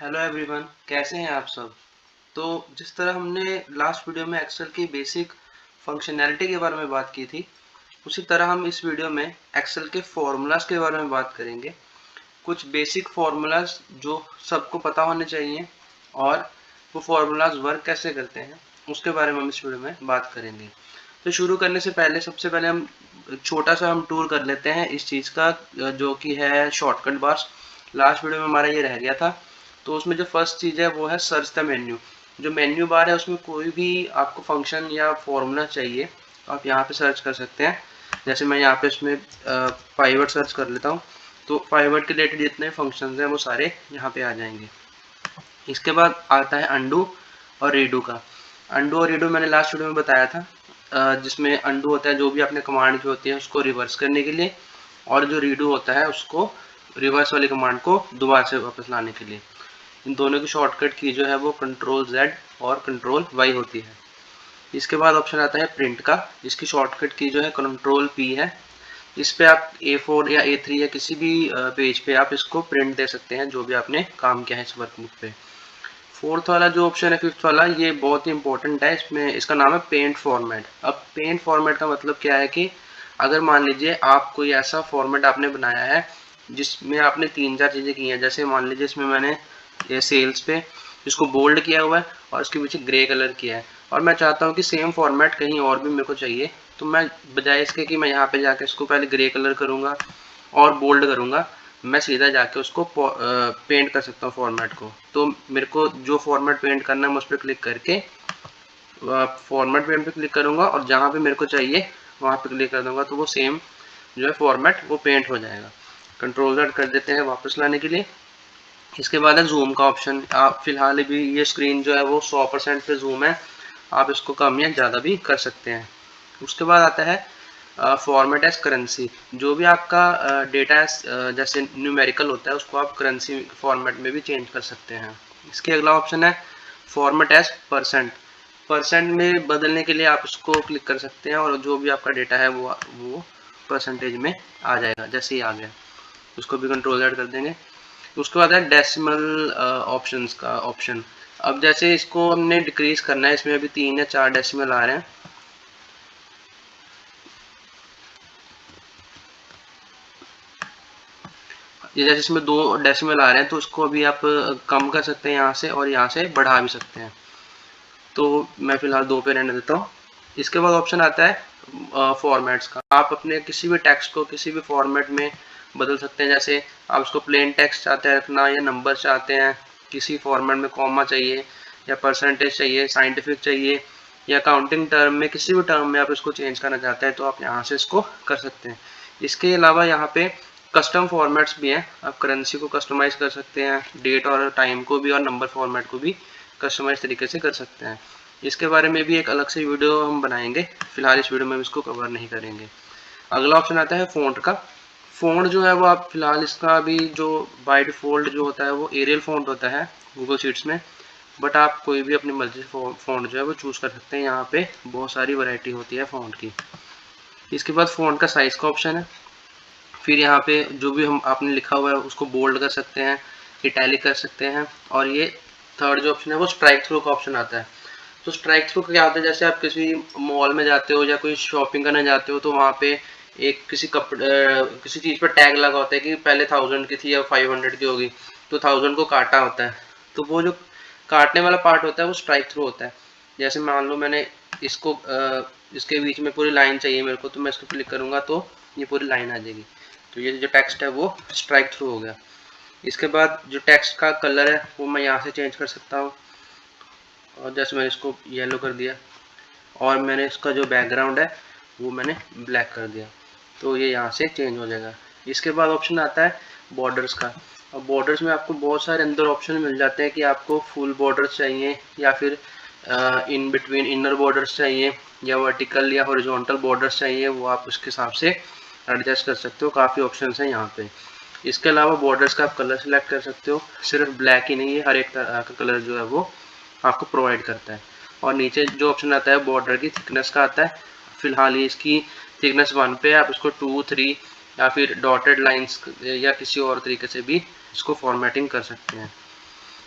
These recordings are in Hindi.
हेलो एवरीवन, कैसे हैं आप सब। तो जिस तरह हमने लास्ट वीडियो में एक्सेल की बेसिक फंक्शनैलिटी के बारे में बात की थी, उसी तरह हम इस वीडियो में एक्सेल के फॉर्मूलाज के बारे में बात करेंगे। कुछ बेसिक फार्मूलाज जो सबको पता होने चाहिए और वो फार्मूलाज वर्क कैसे करते हैं उसके बारे में हम इस वीडियो में बात करेंगे। तो शुरू करने से पहले सबसे पहले हम छोटा सा हम टूर कर लेते हैं इस चीज़ का, जो कि है शॉर्टकट बार्स। लास्ट वीडियो में हमारा ये रह गया था। तो उसमें जो फर्स्ट चीज़ है वो है सर्च द मेन्यू। जो मेन्यू बार है उसमें कोई भी आपको फंक्शन या फॉर्मूला चाहिए आप यहाँ पे सर्च कर सकते हैं। जैसे मैं यहाँ पे इसमें पाइवट सर्च कर लेता हूँ, तो पाइवट के रिलेटेड जितने फंक्शंस हैं वो सारे यहाँ पे आ जाएंगे। इसके बाद आता है अंडू और रीडू का। अंडू और रीडू मैंने लास्ट वीडियो में बताया था, जिसमें अंडू होता है जो भी आपने कमांड की होती है उसको रिवर्स करने के लिए, और जो रीडू होता है उसको रिवर्स वाली कमांड को दोबारा से वापस लाने के लिए। इन दोनों की शॉर्टकट की जो है वो कंट्रोल Z और कंट्रोल Y होती है। इसके बाद ऑप्शन आता है प्रिंट का, जिसकी शॉर्टकट की जो है कंट्रोल P है। इस पे आप A4 या A3 या किसी भी पेज पे आप इसको प्रिंट दे सकते हैं जो भी आपने काम किया है इस वर्कबुक पे। फोर्थ वाला जो ऑप्शन है, फिफ्थ वाला, ये बहुत ही इंपॉर्टेंट है। इसमें इसका नाम है पेंट फॉर्मेट। अब पेंट फॉर्मेट का मतलब क्या है कि अगर मान लीजिए आप कोई ऐसा फॉर्मेट आपने बनाया है जिसमें आपने तीन चार चीज़ें की हैं। जैसे मान लीजिए इसमें मैंने ये सेल्स पे इसको बोल्ड किया हुआ है और इसके पीछे ग्रे कलर किया है, और मैं चाहता हूँ कि सेम फॉर्मेट कहीं और भी मेरे को चाहिए। तो मैं बजाय इसके कि मैं यहाँ पे जाके इसको पहले ग्रे कलर करूँगा और बोल्ड करूँगा, मैं सीधा जाके उसको पेंट कर सकता हूँ फॉर्मेट को। तो मेरे को जो फॉर्मेट पेंट करना है मैं उस पर क्लिक करके फॉर्मेट पेंट पे क्लिक करूँगा और जहाँ पे मेरे को चाहिए वहाँ पे क्लिक कर दूँगा, तो वो सेम जो है फॉर्मेट वो पेंट हो जाएगा। कंट्रोल Z कर देते हैं वापस लाने के लिए। इसके बाद है जूम का ऑप्शन। आप फिलहाल भी ये स्क्रीन जो है वो 100% पे जूम है, आप इसको कम या ज़्यादा भी कर सकते हैं। उसके बाद आता है फॉर्मेट एज करेंसी। जो भी आपका डेटा जैसे न्यूमेरिकल होता है उसको आप करेंसी फॉर्मेट में भी चेंज कर सकते हैं। इसके अगला ऑप्शन है फॉर्मेट एज परसेंट। परसेंट में बदलने के लिए आप इसको क्लिक कर सकते हैं और जो भी आपका डेटा है वो परसेंटेज में आ जाएगा। जैसे ही आ गया उसको भी कंट्रोल Z कर देंगे। उसके बाद है डेसिमल ऑप्शंस का ऑप्शन। अब जैसे इसको हमने डिक्रीज करना है, इसमें अभी 3 या 4 डेसिमल आ रहे हैं। ये जैसे इसमें 2 डेसिमल आ रहे हैं तो उसको अभी आप कम कर सकते हैं यहाँ से, और यहाँ से बढ़ा भी सकते हैं। तो मैं फिलहाल 2 पे रहने देता हूँ। इसके बाद ऑप्शन आता है फॉर्मेट्स का। आप अपने किसी भी टेक्स्ट को किसी भी फॉर्मेट में बदल सकते हैं। जैसे आप उसको प्लेन टेक्स्ट चाहते हैं रखना, या नंबर चाहते हैं, किसी फॉर्मेट में कॉमा चाहिए, या परसेंटेज चाहिए, साइंटिफिक चाहिए, या काउंटिंग टर्म में किसी भी टर्म में आप इसको चेंज करना चाहते हैं तो आप यहाँ से इसको कर सकते हैं। इसके अलावा यहाँ पे कस्टम फॉर्मेट्स भी हैं। आप करेंसी को कस्टमाइज कर सकते हैं, डेट और टाइम को भी, और नंबर फॉर्मेट को भी कस्टमाइज तरीके से कर सकते हैं। इसके बारे में भी एक अलग से वीडियो हम बनाएंगे, फिलहाल इस वीडियो में हम इसको कवर नहीं करेंगे। अगला ऑप्शन आता है फ़ॉन्ट का। फ़ॉन्ट जो है वो आप फिलहाल इसका अभी जो बाय डिफ़ॉल्ट जो होता है वो एरियल फ़ॉन्ट होता है गूगल शीट्स में, बट आप कोई भी अपनी मर्जी फ़ॉन्ट जो है वो चूज़ कर सकते हैं। यहाँ पे बहुत सारी वैरायटी होती है फ़ॉन्ट की। इसके बाद फ़ॉन्ट का साइज़ का ऑप्शन है। फिर यहाँ पे जो भी हम आपने लिखा हुआ है उसको बोल्ड कर सकते हैं, इटैलिक कर सकते हैं, और ये थर्ड जो ऑप्शन है वो स्ट्राइक थ्रू का ऑप्शन आता है। तो स्ट्राइक थ्रू क्या होता है, जैसे आप किसी मॉल में जाते हो या कोई शॉपिंग करने जाते हो तो वहाँ पे एक किसी चीज़ पर टैग लगा होता है कि पहले 1000 की थी या 500 की होगी, तो 1000 को काटा होता है। तो वो जो काटने वाला पार्ट होता है वो स्ट्राइक थ्रू होता है। जैसे मान लो मैंने इसको इसके बीच में पूरी लाइन चाहिए मेरे को, तो मैं इसको क्लिक करूँगा तो ये पूरी लाइन आ जाएगी। तो ये जो टेक्स्ट है वो स्ट्राइक थ्रू हो गया। इसके बाद जो टेक्स्ट का कलर है वो मैं यहाँ से चेंज कर सकता हूँ, और जैसे मैंने इसको येलो कर दिया, और मैंने इसका जो बैकग्राउंड है वो मैंने ब्लैक कर दिया, तो ये यहाँ से चेंज हो जाएगा। इसके बाद ऑप्शन आता है बॉर्डर्स का। और बॉर्डर्स में आपको बहुत सारे अंदर ऑप्शन मिल जाते हैं कि आपको फुल बॉर्डर्स चाहिए, या फिर इन बिटवीन इनर बॉर्डर्स चाहिए, या वर्टिकल या हॉरिजॉन्टल बॉर्डर्स चाहिए, वो आप उसके हिसाब से एडजस्ट कर सकते हो। काफ़ी ऑप्शन हैं यहाँ पे। इसके अलावा बॉर्डर्स का आप कलर सेलेक्ट कर सकते हो, सिर्फ ब्लैक ही नहीं है, हर एक तरह का कलर जो है वो आपको प्रोवाइड करता है। और नीचे जो ऑप्शन आता है बॉर्डर की थिकनेस का आता है। फिलहाल ये इसकी थिकनेस 1 पे है, आप इसको 2, 3 या फिर डॉटेड लाइंस या किसी और तरीके से भी इसको फॉर्मेटिंग कर सकते हैं।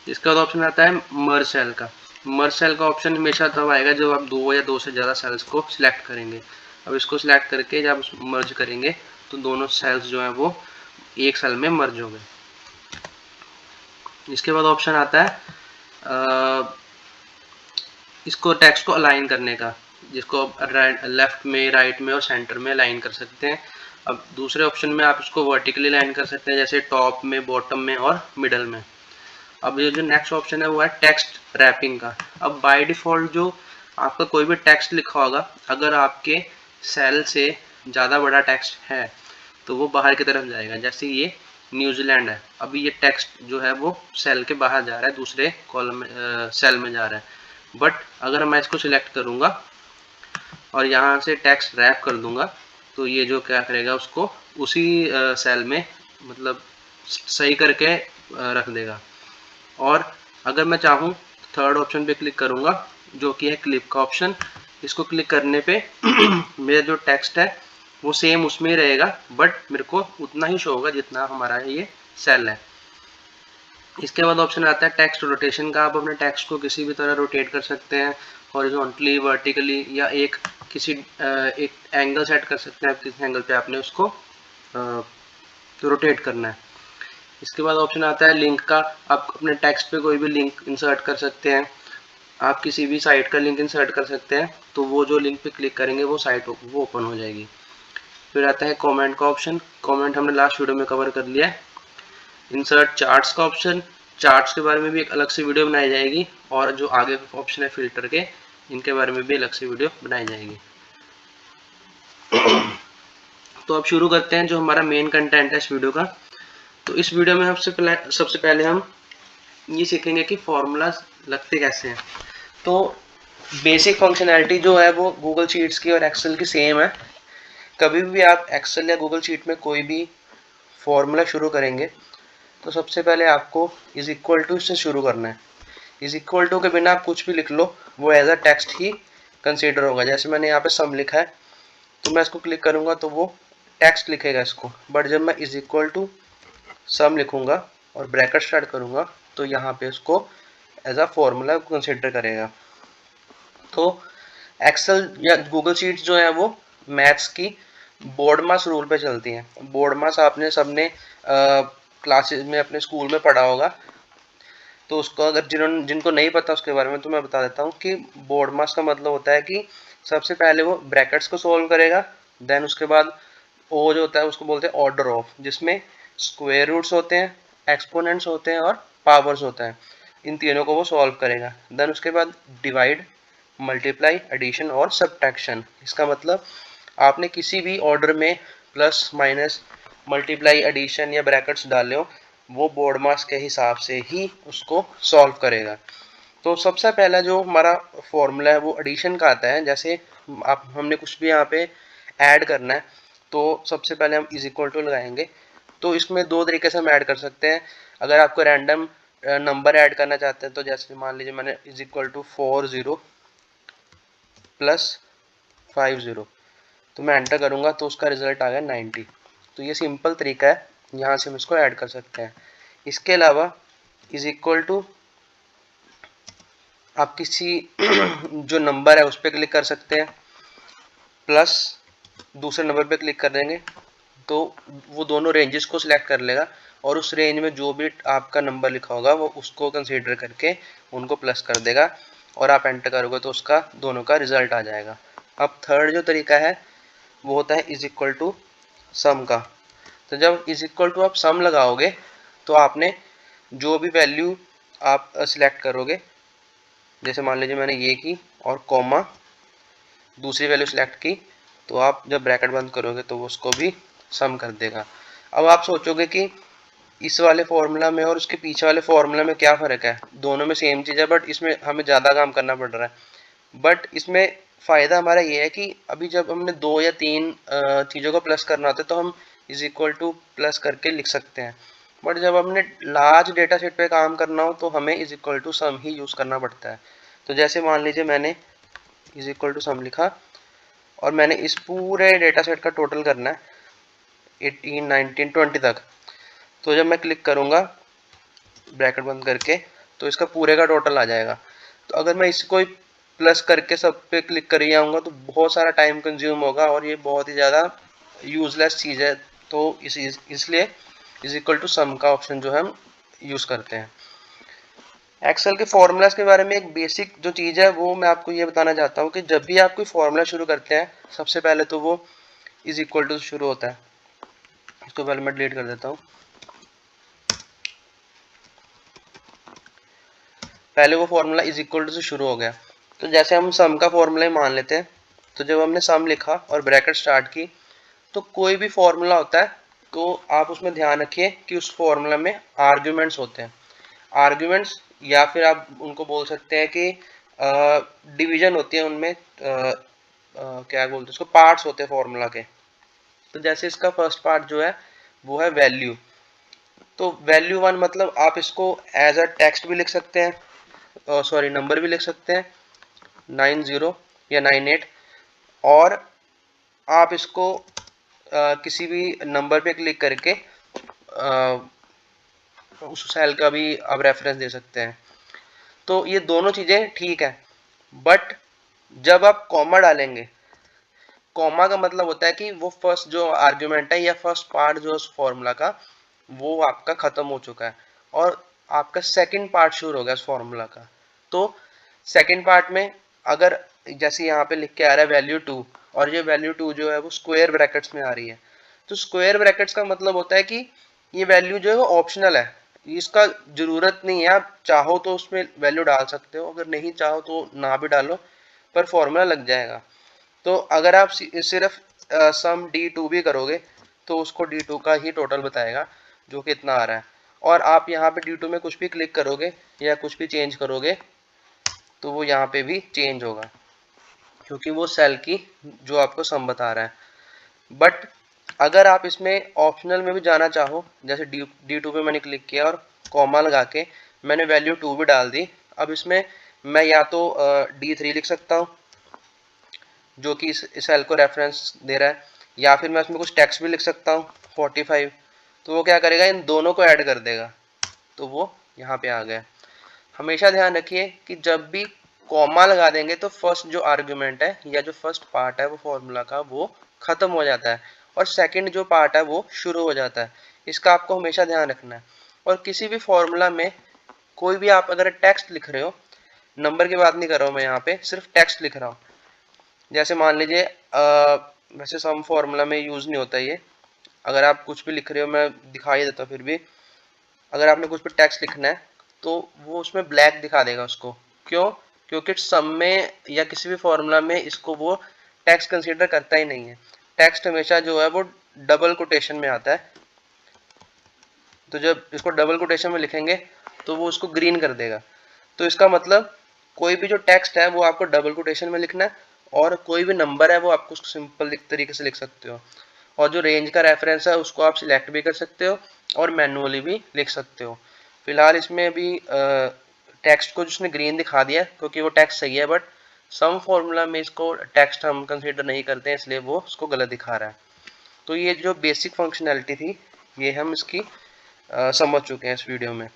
इसके बाद ऑप्शन आता है मर्ज सेल का। मर्ज सेल का ऑप्शन हमेशा तब आएगा जब आप दो या दो से ज़्यादा सेल्स को सिलेक्ट करेंगे। अब इसको सिलेक्ट करके जब मर्ज करेंगे तो दोनों सेल्स जो है वो एक सेल में मर्ज हो गए। इसके बाद ऑप्शन आता है इसको टेक्स्ट को अलाइन करने का, जिसको लेफ्ट में, राइट में और सेंटर में अलाइन कर सकते हैं। अब दूसरे ऑप्शन में आप इसको वर्टिकली अलाइन कर सकते हैं, जैसे टॉप में, बॉटम में और मिडल में। अब ये जो नेक्स्ट ऑप्शन है वो है टेक्स्ट रैपिंग का। अब बाय डिफॉल्ट जो आपका कोई भी टेक्स्ट लिखा होगा, अगर आपके सेल से ज़्यादा बड़ा टेक्स्ट है तो वो बाहर की तरफ जाएगा। जैसे ये न्यूजीलैंड है, अभी ये टेक्स्ट जो है वो सेल के बाहर जा रहा है, दूसरे कॉलम में सेल में जा रहा है। बट अगर मैं इसको सिलेक्ट करूँगा और यहाँ से टेक्स्ट रैप कर दूंगा तो ये जो क्या करेगा, उसको उसी सेल में मतलब सही करके रख देगा। और अगर मैं चाहूँ थर्ड ऑप्शन पे क्लिक करूँगा जो कि है क्लिप का ऑप्शन। इसको क्लिक करने पे मेरा जो टेक्स्ट है वो सेम उसमें ही रहेगा, बट मेरे को उतना ही शो होगा जितना हमारा ये सेल है। इसके बाद ऑप्शन आता है टेक्स्ट रोटेशन का। आप अपने टेक्स्ट को किसी भी तरह रोटेट कर सकते हैं, हॉरिजॉन्टली, वर्टिकली, या एक एंगल सेट कर सकते हैं, किस एंगल पे आपने उसको रोटेट करना है। इसके बाद ऑप्शन आता है लिंक का। आप अपने टेक्स्ट पे कोई भी लिंक इंसर्ट कर सकते हैं, आप किसी भी साइट का लिंक इंसर्ट कर सकते हैं, तो वो जो लिंक पे क्लिक करेंगे वो साइट वो ओपन हो जाएगी। फिर आता है कमेंट का ऑप्शन। कमेंट हमने लास्ट वीडियो में कवर कर लिया है। इंसर्ट चार्ट्स का ऑप्शन। चार्ट्स के बारे में भी एक अलग से वीडियो बनाई जाएगी, और जो आगे ऑप्शन है फिल्टर के, इनके बारे में भी अलग से वीडियो बनाई जाएगी। तो अब शुरू करते हैं जो हमारा मेन कंटेंट है इस वीडियो का। तो इस वीडियो में सबसे पहले हम ये सीखेंगे कि फॉर्मूलाज लगते कैसे हैं। तो बेसिक फंक्शनैलिटी जो है वो गूगल शीट्स की और एक्सेल की सेम है। कभी भी आप एक्सेल या गूगल शीट में कोई भी फॉर्मूला शुरू करेंगे तो सबसे पहले आपको इज इक्वल टू से शुरू करना है। इज इक्वल टू के बिना आप कुछ भी लिख लो वो एज अ टेक्स्ट ही कंसीडर होगा। जैसे मैंने यहाँ पे सम लिखा है तो मैं इसको क्लिक करूँगा तो वो टेक्स्ट लिखेगा इसको, बट जब मैं इज इक्वल टू सम लिखूँगा और ब्रैकेट स्टार्ट करूँगा तो यहाँ पे इसको एज अ फॉर्मूला कंसीडर करेगा। तो एक्सेल या गूगल शीट्स जो है वो मैथ्स की बोर्ड मास रूल पे चलती हैं। बोर्ड मास आपने सबने क्लासेस में अपने स्कूल में पढ़ा होगा, तो उसको अगर जिनको नहीं पता उसके बारे में तो मैं बता देता हूँ कि बोर्ड मास का मतलब होता है कि सबसे पहले वो ब्रैकेट्स को सॉल्व करेगा, देन उसके बाद ओ जो होता है उसको बोलते हैं ऑर्डर ऑफ, जिसमें स्क्वायर रूट्स होते हैं, एक्सपोनेंट्स होते हैं और पावर्स होता है। इन तीनों को वो सॉल्व करेगा। देन उसके बाद डिवाइड, मल्टीप्लाई, एडिशन और सब्ट्रैक्शन। इसका मतलब आपने किसी भी ऑर्डर में प्लस, माइनस, मल्टीप्लाई, एडिशन या ब्रैकेट्स डाले हो, वो बोर्ड मास के हिसाब से ही उसको सॉल्व करेगा। तो सबसे पहला जो हमारा फॉर्मूला है वो एडिशन का आता है। जैसे आप हमने कुछ भी यहाँ पे ऐड करना है तो सबसे पहले हम इज इक्वल टू लगाएंगे। तो इसमें दो तरीके से हम ऐड कर सकते हैं। अगर आपको रैंडम नंबर ऐड करना चाहते हैं तो जैसे मान लीजिए मैंने इज इक्वल टू 40 प्लस 50, तो मैं एंटर करूँगा तो उसका रिजल्ट आ गया 90। तो ये सिंपल तरीका है, यहाँ से हम इसको ऐड कर सकते हैं। इसके अलावा इज इक्वल टू आप किसी जो नंबर है उस पर क्लिक कर सकते हैं, प्लस दूसरे नंबर पे क्लिक कर देंगे तो वो दोनों रेंजेस को सिलेक्ट कर लेगा, और उस रेंज में जो भी आपका नंबर लिखा होगा वो उसको कंसीडर करके उनको प्लस कर देगा, और आप एंटर करोगे तो उसका दोनों का रिजल्ट आ जाएगा। अब थर्ड जो तरीका है वो होता है इज इक्वल टू सम का। तो जब इज इक्वल टू आप सम लगाओगे तो आपने जो भी वैल्यू आप सिलेक्ट करोगे, जैसे मान लीजिए मैंने ये की और कॉमा दूसरी वैल्यू सिलेक्ट की, तो आप जब ब्रैकेट बंद करोगे तो वो उसको भी सम कर देगा। अब आप सोचोगे कि इस वाले फॉर्मूला में और उसके पीछे वाले फॉर्मूला में क्या फ़र्क है, दोनों में सेम चीज़ है बट इसमें हमें ज़्यादा काम करना पड़ रहा है। बट इसमें फ़ायदा हमारा ये है कि अभी जब हमने दो या तीन चीज़ों को प्लस करना होता है तो हम इज इक्वल टू प्लस करके लिख सकते हैं, बट जब हमने लार्ज डेटा सेट पे काम करना हो तो हमें इज इक्वल टू सम ही यूज़ करना पड़ता है। तो जैसे मान लीजिए मैंने इज इक्वल टू सम लिखा और मैंने इस पूरे डेटा सेट का टोटल करना है 18, 19, 20 तक। तो जब मैं क्लिक करूँगा ब्रैकेट बंद करके तो इसका पूरे का टोटल आ जाएगा। तो अगर मैं इसको प्लस करके सब पे क्लिक कर जाऊंगा तो बहुत सारा टाइम कंज्यूम होगा और ये बहुत ही ज़्यादा यूजलेस चीज़ है। तो इसलिए इज इक्वल टू सम का ऑप्शन जो है हम यूज़ करते हैं। एक्सेल के फॉर्मूलाज के बारे में एक बेसिक जो चीज़ है वो मैं आपको ये बताना चाहता हूँ कि जब भी आप कोई फॉर्मूला शुरू करते हैं सबसे पहले तो वो इज इक्वल टू शुरू होता है। इसको पहले मैं डिलीट कर देता हूँ। पहले वो फॉर्मूला इज इक्वल टू से शुरू हो गया। तो जैसे हम सम का फॉर्मूला ही मान लेते हैं, तो जब हमने सम लिखा और ब्रैकेट स्टार्ट की तो कोई भी फॉर्मूला होता है तो आप उसमें ध्यान रखिए कि उस फॉर्मूला में आर्ग्यूमेंट्स होते हैं। आर्ग्यूमेंट्स या फिर आप उनको बोल सकते हैं कि डिवीजन होती है उनमें, क्या बोलते हैं उसको, पार्ट्स होते हैं फॉर्मूला के। तो जैसे इसका फर्स्ट पार्ट जो है वो है वैल्यू। तो वैल्यू वन मतलब आप इसको एज अ टेक्स्ट भी लिख सकते हैं, सॉरी नंबर भी लिख सकते हैं 90 या 98, और आप इसको किसी भी नंबर पे क्लिक करके उस सेल का भी आप रेफरेंस दे सकते हैं। तो ये दोनों चीज़ें ठीक है, बट जब आप कॉमा डालेंगे, कॉमा का मतलब होता है कि वो फर्स्ट जो आर्ग्यूमेंट है या फर्स्ट पार्ट जो उस फॉर्मूला का वो आपका खत्म हो चुका है और आपका सेकंड पार्ट शुरू हो गया उस फॉर्मूला का। तो सेकंड पार्ट में अगर जैसे यहाँ पे लिख के आ रहा है वैल्यू 2 और ये वैल्यू 2 जो है वो स्क्वायर ब्रैकेट्स में आ रही है, तो स्क्वायर ब्रैकेट्स का मतलब होता है कि ये वैल्यू जो है वो ऑप्शनल है, इसका जरूरत नहीं है, आप चाहो तो उसमें वैल्यू डाल सकते हो, अगर नहीं चाहो तो ना भी डालो, पर फॉर्मूला लग जाएगा। तो अगर आप सिर्फ सम D2 भी करोगे तो उसको D2 का ही टोटल बताएगा जो कि इतना आ रहा है, और आप यहाँ पे D2 में कुछ भी क्लिक करोगे या कुछ भी चेंज करोगे तो वो यहाँ पे भी चेंज होगा क्योंकि वो सेल की जो आपको सम बता रहा है। बट अगर आप इसमें ऑप्शनल में भी जाना चाहो, जैसे D2 पे मैंने क्लिक किया और कॉमा लगा के मैंने वैल्यू 2 भी डाल दी, अब इसमें मैं या तो D3 लिख सकता हूँ जो कि इस सेल को रेफरेंस दे रहा है, या फिर मैं उसमें कुछ टेक्स्ट भी लिख सकता हूँ 45। तो वो क्या करेगा, इन दोनों को ऐड कर देगा, तो वो यहाँ पे आ गया। हमेशा ध्यान रखिए कि जब भी कॉमा लगा देंगे तो फर्स्ट जो आर्ग्यूमेंट है या जो फर्स्ट पार्ट है वो फॉर्मूला का वो खत्म हो जाता है और सेकंड जो पार्ट है वो शुरू हो जाता है। इसका आपको हमेशा ध्यान रखना है। और किसी भी फॉर्मूला में कोई भी आप अगर टेक्स्ट लिख रहे हो, नंबर की बात नहीं कर रहा हूँ मैं, यहाँ पे सिर्फ टेक्स्ट लिख रहा हूँ। जैसे मान लीजिए वैसे सम फॉर्मूला में यूज नहीं होता ये, अगर आप कुछ भी लिख रहे हो, मैं दिखा ही देता हूँ फिर भी, अगर आपने कुछ भी टेक्स्ट लिखना है तो वो उसमें ब्लैक दिखा देगा उसको। क्यों? क्योंकि सम में या किसी भी फॉर्मूला में इसको वो टेक्स्ट कंसीडर करता ही नहीं है। टेक्स्ट हमेशा जो है वो डबल कोटेशन में आता है, तो जब इसको डबल कोटेशन में लिखेंगे तो वो उसको ग्रीन कर देगा। तो इसका मतलब कोई भी जो टेक्स्ट है वो आपको डबल कोटेशन में लिखना है और कोई भी नंबर है वो आपको उसको सिंपल तरीके से लिख सकते हो, और जो रेंज का रेफरेंस है उसको आप सिलेक्ट भी कर सकते हो और मैनुअली भी लिख सकते हो। फिलहाल इसमें अभी टेक्स्ट को जिसने ग्रीन दिखा दिया क्योंकि वो टेक्स्ट सही है, बट सम फॉर्मूला में इसको टेक्स्ट हम कंसीडर नहीं करते हैं इसलिए वो उसको गलत दिखा रहा है। तो ये जो बेसिक फंक्शनैलिटी थी ये हम इसकी समझ चुके हैं इस वीडियो में।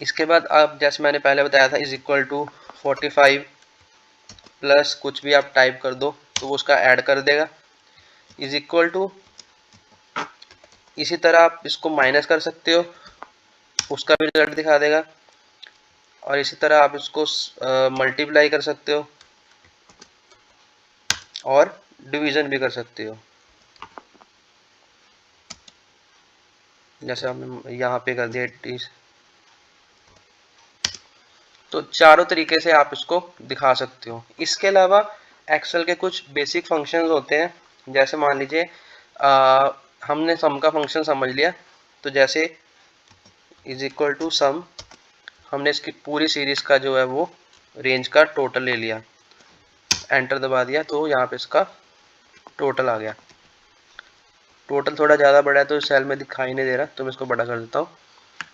इसके बाद आप जैसे मैंने पहले बताया था इज इक्वल टू 45 प्लस कुछ भी आप टाइप कर दो तो वो उसका ऐड कर देगा, इज इक्वल टू, इसी तरह आप इसको माइनस कर सकते हो उसका भी रिजल्ट दिखा देगा, और इसी तरह आप इसको मल्टीप्लाई कर सकते हो और डिवीजन भी कर सकते हो, जैसे हमने यहाँ पे कर दिया 80। तो चारों तरीके से आप इसको दिखा सकते हो। इसके अलावा एक्सेल के कुछ बेसिक फंक्शंस होते हैं, जैसे मान लीजिए हमने सम का फंक्शन समझ लिया, तो जैसे इज इक्वल टू सम, हमने इसकी पूरी सीरीज का जो है वो रेंज का टोटल ले लिया, एंटर दबा दिया तो यहाँ पे इसका टोटल आ गया। टोटल थोड़ा ज़्यादा बड़ा है तो सेल में दिखाई नहीं दे रहा, तो मैं इसको बड़ा कर देता हूँ।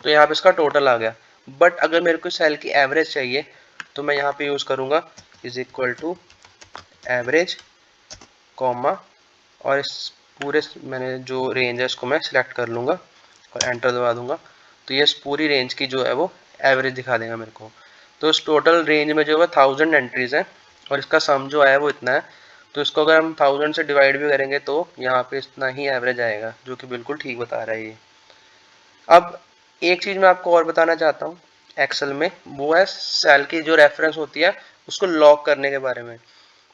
तो यहाँ पे इसका टोटल आ गया। बट अगर मेरे को सेल की एवरेज चाहिए तो मैं यहाँ पे यूज़ करूँगा is equal to average comma, और इस पूरे मैंने जो रेंज है इसको मैं सिलेक्ट कर लूँगा और एंटर दबा दूँगा, तो ये इस पूरी रेंज की जो है वो एवरेज दिखा देगा मेरे को। तो इस टोटल रेंज में जो है 1000 एंट्रीज है और इसका सम जो आया वो इतना है। तो इसको अगर हम 1000 से डिवाइड भी करेंगे तो यहाँ पे इतना ही एवरेज आएगा, जो कि बिल्कुल ठीक बता रहा है ये। अब एक चीज़ मैं आपको और बताना चाहता हूँ एक्सेल में, वो है सेल की जो रेफरेंस होती है उसको लॉक करने के बारे में।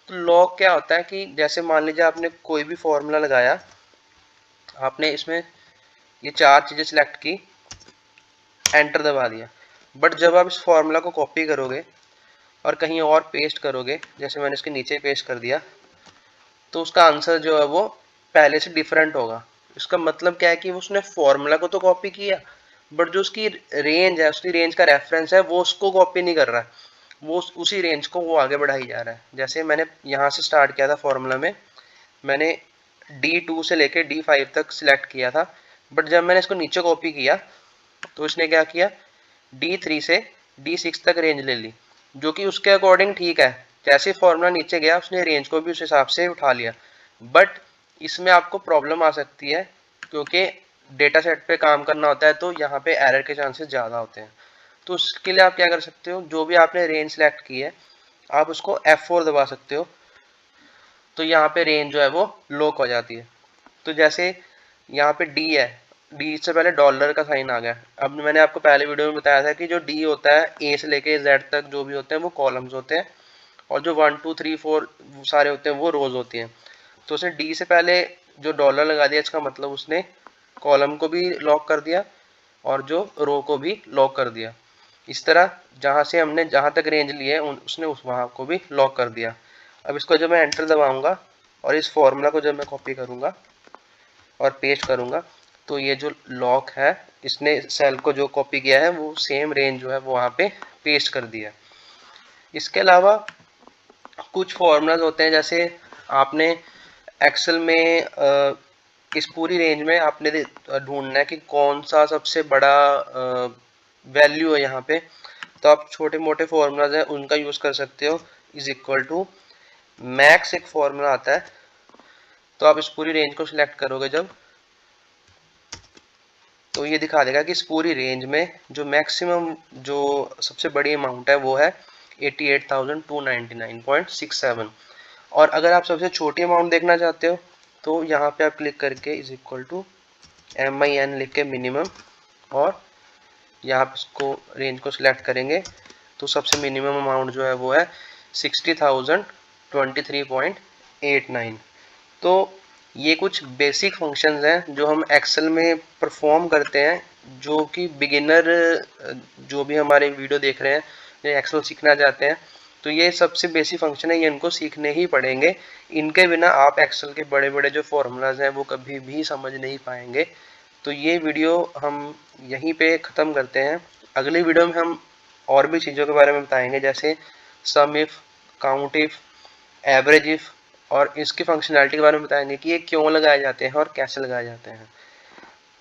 तो लॉक क्या होता है कि जैसे मान लीजिए आपने कोई भी फॉर्मूला लगाया, आपने इसमें ये 4 चीज़ें सिलेक्ट की, एंटर दबा दिया, बट जब आप इस फॉर्मूला को कॉपी करोगे और कहीं और पेस्ट करोगे, जैसे मैंने इसके नीचे पेस्ट कर दिया, तो उसका आंसर जो है वो पहले से डिफरेंट होगा। इसका मतलब क्या है कि उसने फॉर्मूला को तो कॉपी किया, बट जो उसकी रेंज है, उसकी रेंज का रेफरेंस है, वो उसको कॉपी नहीं कर रहा है, वो उसी रेंज को वो आगे बढ़ाई जा रहा है। जैसे मैंने यहाँ से स्टार्ट किया था फॉर्मूला में, मैंने D2 से लेके D5 तक सिलेक्ट किया था, बट जब मैंने इसको नीचे कॉपी किया तो इसने क्या किया, D3 से D6 तक रेंज ले ली, जो कि उसके अकॉर्डिंग ठीक है। जैसे फॉर्मूला नीचे गया उसने रेंज को भी उस हिसाब से उठा लिया, बट इसमें आपको प्रॉब्लम आ सकती है क्योंकि डेटा सेट पे काम करना होता है, तो यहाँ पे एरर के चांसेस ज़्यादा होते हैं। तो उसके लिए आप क्या कर सकते हो, जो भी आपने रेंज सेलेक्ट की है आप उसको F4 दबा सकते हो, तो यहाँ पे रेंज जो है वो लॉक हो जाती है। तो जैसे यहाँ पे डी है, डी से पहले डॉलर का साइन आ गया। अब मैंने आपको पहले वीडियो में बताया था कि जो डी होता है ए से लेके जेड तक जो भी होते हैं वो कॉलम्स होते हैं, और जो 1 2 3 4 सारे होते हैं वो रोज होती हैं। तो उसने डी से पहले जो डॉलर लगा दिया, इसका मतलब उसने कॉलम को भी लॉक कर दिया और जो रो को भी लॉक कर दिया। इस तरह जहाँ से हमने जहाँ तक रेंज ली है उसने उस वहाँ को भी लॉक कर दिया। अब इसको जब मैं एंटर दबाऊंगा और इस फॉर्मूला को जब मैं कॉपी करूंगा और पेस्ट करूंगा, तो ये जो लॉक है, इसने सेल को जो कॉपी किया है वो सेम रेंज जो है वो वहाँ पे पेस्ट कर दिया। इसके अलावा कुछ फॉर्मूलाज होते हैं, जैसे आपने एक्सेल में इस पूरी रेंज में आपने ढूंढना है कि कौन सा सबसे बड़ा वैल्यू है यहाँ पे, तो आप छोटे मोटे फॉर्मूलाज हैं उनका यूज़ कर सकते हो। इज इक्वल टू मैक्स एक फॉर्मूला आता है, तो आप इस पूरी रेंज को सिलेक्ट करोगे जब, तो ये दिखा देगा कि इस पूरी रेंज में जो मैक्सिमम जो सबसे बड़ी अमाउंट है वो है 88,299.67। और अगर आप सबसे छोटी अमाउंट देखना चाहते हो तो यहाँ पे आप क्लिक करके इज इक्वल टू MIN लिख के मिनिमम, और यहाँ पे इसको रेंज को सिलेक्ट करेंगे तो सबसे मिनिमम अमाउंट जो है वो है 60,023.89। तो ये कुछ बेसिक फंक्शंस हैं जो हम एक्सेल में परफॉर्म करते हैं, जो कि बिगिनर जो भी हमारे वीडियो देख रहे हैं जो एक्सेल सीखना चाहते हैं, तो ये सबसे बेसिक फंक्शन है, ये इनको सीखने ही पड़ेंगे। इनके बिना आप एक्सेल के बड़े बड़े जो फॉर्मूलाज हैं वो कभी भी समझ नहीं पाएंगे। तो ये वीडियो हम यहीं पे ख़त्म करते हैं। अगली वीडियो में हम और भी चीज़ों के बारे में बताएंगे, जैसे sum if, count if, average if, और इसकी फंक्शनैलिटी के बारे में बताएंगे कि ये क्यों लगाए जाते हैं और कैसे लगाए जाते हैं।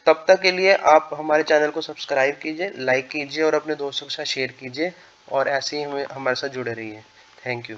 तब तक के लिए आप हमारे चैनल को सब्सक्राइब कीजिए, लाइक कीजिए और अपने दोस्तों के साथ शेयर कीजिए, और ऐसे ही हमें हमारे साथ जुड़े रहिए। Thank you.